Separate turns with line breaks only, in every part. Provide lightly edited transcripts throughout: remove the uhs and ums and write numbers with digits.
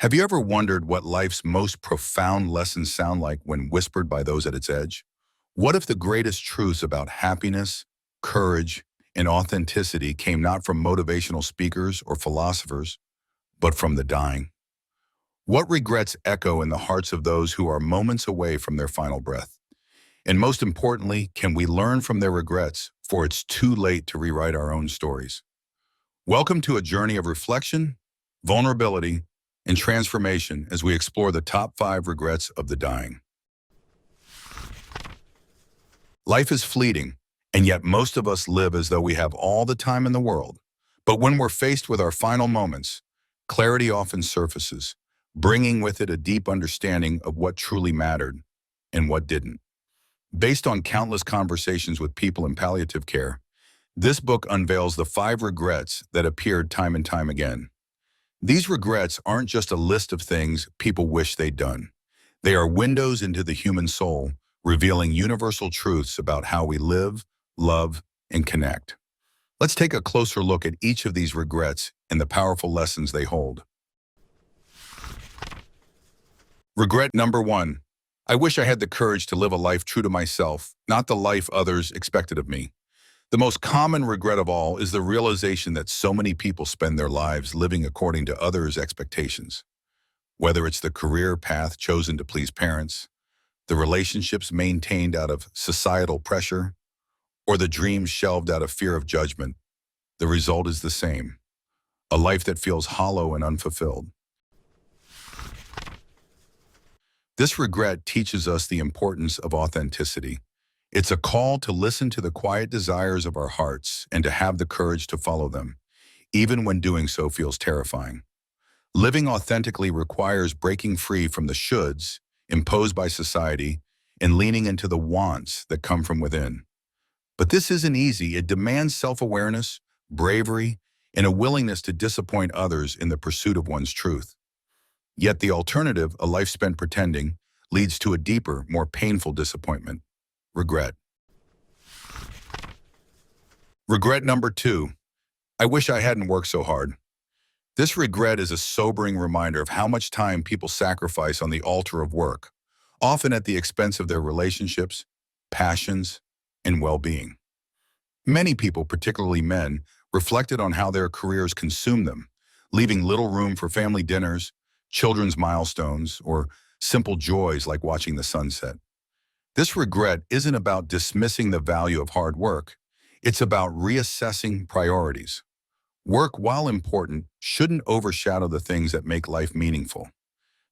Have you ever wondered what life's most profound lessons sound like when whispered by those at its edge? What if the greatest truths about happiness, courage, and authenticity came not from motivational speakers or philosophers, but from the dying? What regrets echo in the hearts of those who are moments away from their final breath? And most importantly, can we learn from their regrets, for it's too late to rewrite our own stories? Welcome to a journey of reflection, vulnerability, and transformation as we explore the top 5 regrets of the dying. Life is fleeting, and yet most of us live as though we have all the time in the world. But when we're faced with our final moments, clarity often surfaces, bringing with it a deep understanding of what truly mattered and what didn't. Based on countless conversations with people in palliative care, this book unveils the 5 regrets that appeared time and time again. These regrets aren't just a list of things people wish they'd done. They are windows into the human soul, revealing universal truths about how we live, love, and connect. Let's take a closer look at each of these regrets and the powerful lessons they hold. Regret number 1. I wish I had the courage to live a life true to myself, not the life others expected of me. The most common regret of all is the realization that so many people spend their lives living according to others' expectations. Whether it's the career path chosen to please parents, the relationships maintained out of societal pressure, or the dreams shelved out of fear of judgment, the result is the same: a life that feels hollow and unfulfilled. This regret teaches us the importance of authenticity. It's a call to listen to the quiet desires of our hearts and to have the courage to follow them, even when doing so feels terrifying. Living authentically requires breaking free from the shoulds imposed by society and leaning into the wants that come from within. But this isn't easy. It demands self-awareness, bravery, and a willingness to disappoint others in the pursuit of one's truth. Yet the alternative, a life spent pretending, leads to a deeper, more painful disappointment: regret. Regret number 2. I wish I hadn't worked so hard. This regret is a sobering reminder of how much time people sacrifice on the altar of work, often at the expense of their relationships, passions, and well-being. Many people, particularly men, reflected on how their careers consumed them, leaving little room for family dinners, children's milestones, or simple joys like watching the sunset. This regret isn't about dismissing the value of hard work. It's about reassessing priorities. Work, while important, shouldn't overshadow the things that make life meaningful.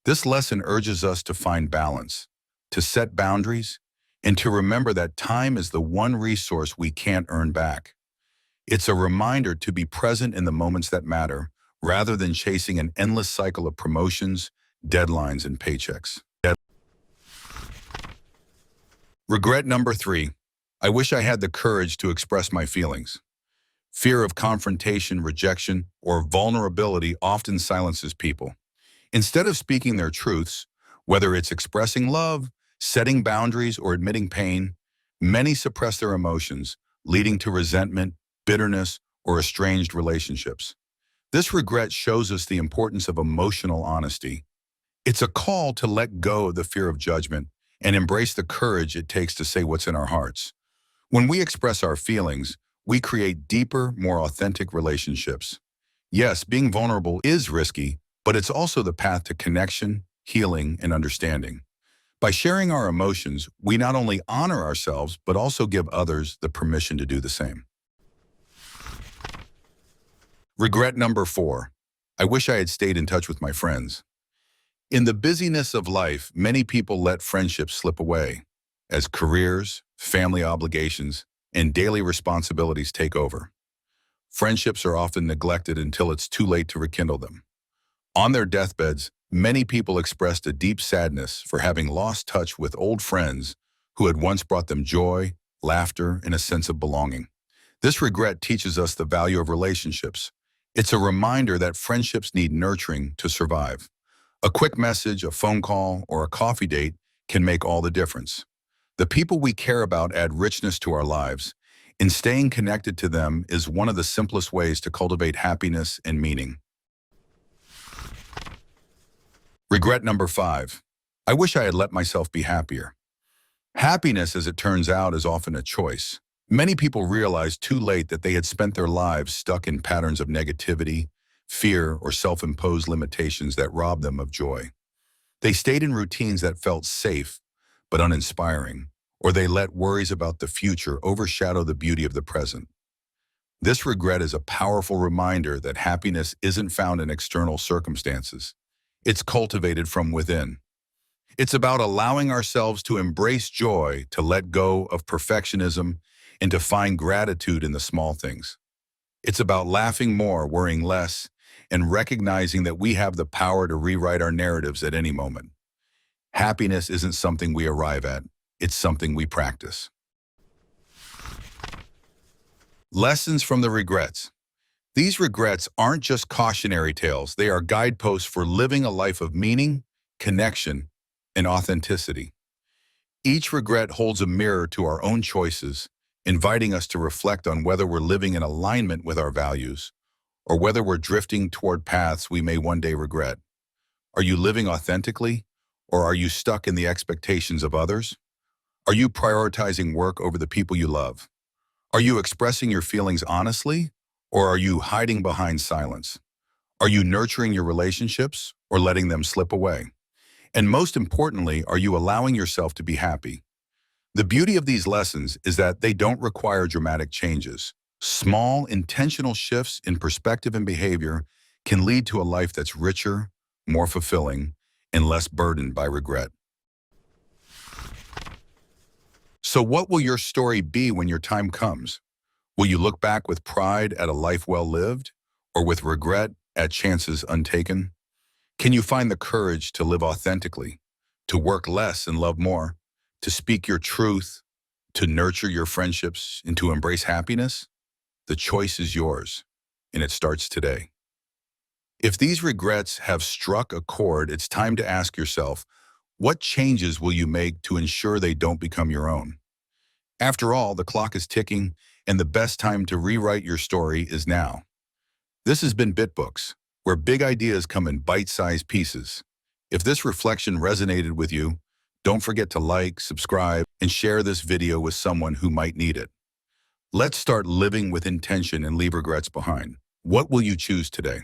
This lesson urges us to find balance, to set boundaries, and to remember that time is the one resource we can't earn back. It's a reminder to be present in the moments that matter, rather than chasing an endless cycle of promotions, deadlines, and paychecks. Regret number 3. I wish I had the courage to express my feelings. Fear of confrontation, rejection, or vulnerability often silences people. Instead of speaking their truths, whether it's expressing love, setting boundaries, or admitting pain, many suppress their emotions, leading to resentment, bitterness, or estranged relationships. This regret shows us the importance of emotional honesty. It's a call to let go of the fear of judgment and embrace the courage it takes to say what's in our hearts. When we express our feelings, we create deeper, more authentic relationships. Yes, being vulnerable is risky, but it's also the path to connection, healing, and understanding. By sharing our emotions, we not only honor ourselves, but also give others the permission to do the same. Regret number 4. I wish I had stayed in touch with my friends. In the busyness of life, many people let friendships slip away as careers, family obligations, and daily responsibilities take over. Friendships are often neglected until it's too late to rekindle them. On their deathbeds, many people expressed a deep sadness for having lost touch with old friends who had once brought them joy, laughter, and a sense of belonging. This regret teaches us the value of relationships. It's a reminder that friendships need nurturing to survive. A quick message, a phone call, or a coffee date can make all the difference. The people we care about add richness to our lives, and staying connected to them is one of the simplest ways to cultivate happiness and meaning. Regret number 5. I wish I had let myself be happier. Happiness, as it turns out, is often a choice. Many people realize too late that they had spent their lives stuck in patterns of negativity, fear, or self-imposed limitations that robbed them of joy. They stayed in routines that felt safe but uninspiring, or they let worries about the future overshadow the beauty of the present. This regret is a powerful reminder that happiness isn't found in external circumstances. It's cultivated from within. It's about allowing ourselves to embrace joy, to let go of perfectionism, and to find gratitude in the small things. It's about laughing more, worrying less, and recognizing that we have the power to rewrite our narratives at any moment. Happiness isn't something we arrive at, it's something we practice. Lessons from the regrets. These regrets aren't just cautionary tales, they are guideposts for living a life of meaning, connection, and authenticity. Each regret holds a mirror to our own choices, inviting us to reflect on whether we're living in alignment with our values or whether we're drifting toward paths we may one day regret. Are you living authentically, or are you stuck in the expectations of others? Are you prioritizing work over the people you love? Are you expressing your feelings honestly, or are you hiding behind silence? Are you nurturing your relationships or letting them slip away? And most importantly, are you allowing yourself to be happy? The beauty of these lessons is that they don't require dramatic changes. Small, intentional shifts in perspective and behavior can lead to a life that's richer, more fulfilling, and less burdened by regret. So what will your story be when your time comes? Will you look back with pride at a life well lived, or with regret at chances untaken? Can you find the courage to live authentically, to work less and love more, to speak your truth, to nurture your friendships, and to embrace happiness? The choice is yours, and it starts today. If these regrets have struck a chord, it's time to ask yourself, what changes will you make to ensure they don't become your own? After all, the clock is ticking, and the best time to rewrite your story is now. This has been BitBooks, where big ideas come in bite-sized pieces. If this reflection resonated with you, don't forget to like, subscribe, and share this video with someone who might need it. Let's start living with intention and leave regrets behind. What will you choose today?